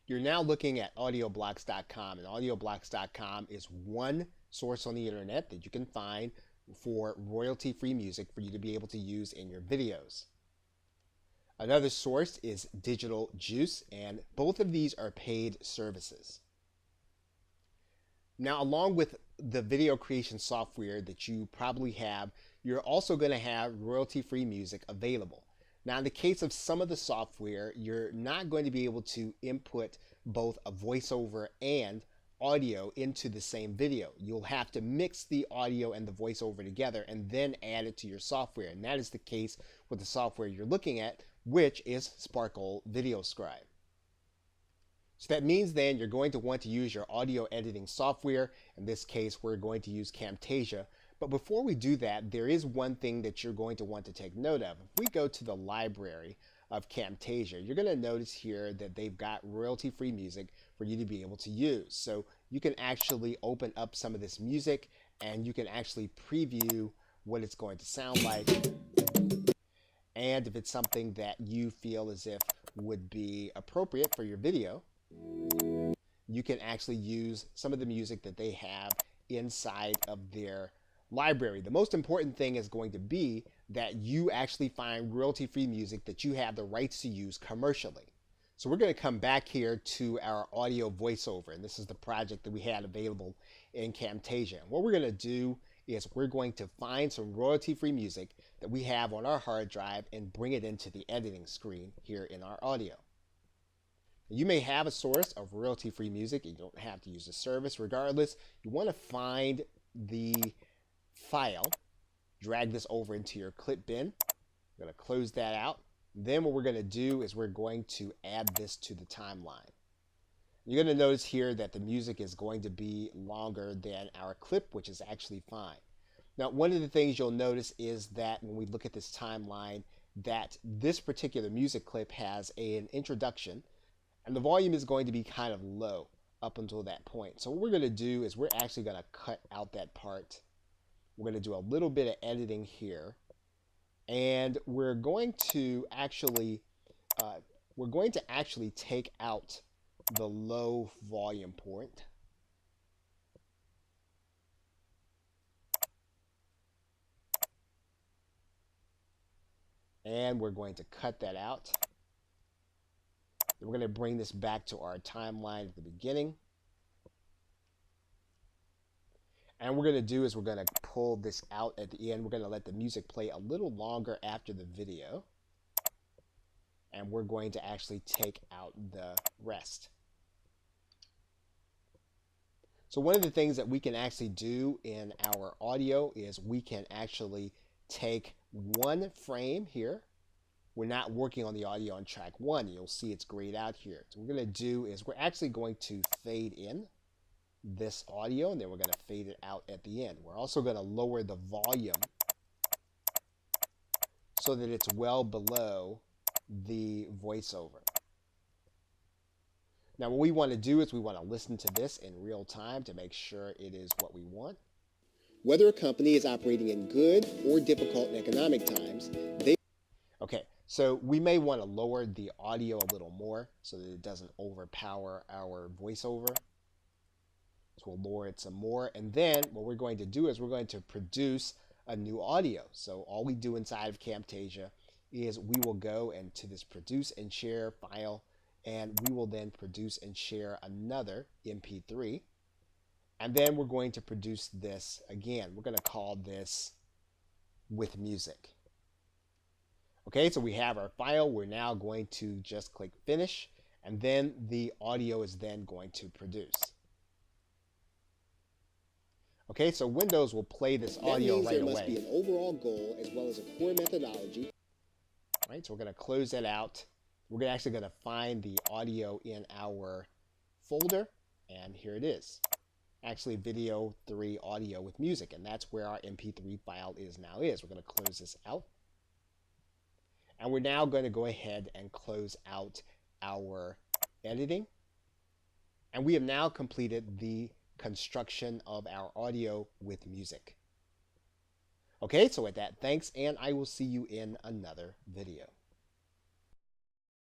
You're now looking at audioblocks.com, and audioblocks.com is one source on the internet that you can find for royalty-free music for you to be able to use in your videos. Another source is Digital Juice, and both of these are paid services. Now, along with the video creation software that you probably have, you're also going to have royalty-free music available. Now, in the case of some of the software, you're not going to be able to input both a voiceover and audio into the same video. You'll have to mix the audio and the voiceover together and then add it to your software. And that is the case with the software you're looking at, which is Sparkle Video Scribe. So that means then you're going to want to use your audio editing software. In this case, we're going to use Camtasia. But before we do that, there is one thing that you're going to want to take note of. If we go to the library of Camtasia, you're going to notice here that they've got royalty-free music for you to be able to use. So you can actually open up some of this music and you can actually preview what it's going to sound like. And if it's something that you feel as if would be appropriate for your video, you can actually use some of the music that they have inside of their library. The most important thing is going to be that you actually find royalty-free music that you have the rights to use commercially. So we're going to come back here to our audio voiceover, and this is the project that we had available in Camtasia. And what we're going to do is we're going to find some royalty-free music that we have on our hard drive and bring it into the editing screen here in our audio. You may have a source of royalty-free music. You don't have to use the service. Regardless, you want to find the file, drag this over into your clip bin. I'm going to close that out. Then what we're going to do is we're going to add this to the timeline. You're going to notice here that the music is going to be longer than our clip, which is actually fine. Now, one of the things you'll notice is that when we look at this timeline, that this particular music clip has an introduction, and the volume is going to be kind of low up until that point. So what we're going to do is we're actually going to cut out that part. We're going to do a little bit of editing here, and we're going to actually take out the low volume point. And we're going to cut that out. We're going to bring this back to our timeline at the beginning. And what we're going to do is we're going to pull this out at the end. We're going to let the music play a little longer after the video. And we're going to actually take out the rest. So one of the things that we can actually do in our audio is we can actually take one frame here. We're not working on the audio on track 1. You'll see it's grayed out here. So what we're going to do is we're actually going to fade in this audio, and then we're going to fade it out at the end. We're also going to lower the volume so that it's well below the voiceover. Now what we want to do is we want to listen to this in real time to make sure it is what we want. Whether a company is operating in good or difficult economic times, Okay, so we may want to lower the audio a little more so that it doesn't overpower our voiceover. So we'll lower it some more, and then what we're going to do is we're going to produce a new audio. So all we do inside of Camtasia is we will go into this produce and share file, and we will then produce and share another MP3, and then we're going to produce this again. We're going to call this with music. Okay, so we have our file. We're now going to just click finish, and then the audio is then going to produce. Okay, so Windows will play this audio right away. That means there must be an overall goal as well as a core methodology. All right, so we're going to close that out. We're actually going to find the audio in our folder, and here it is. Actually, video 3 audio with music, and that's where our MP3 file now is. We're going to close this out. And we're now going to go ahead and close out our editing. And we have now completed the construction of our audio with music. Okay, so with that, thanks, and I will see you in another video.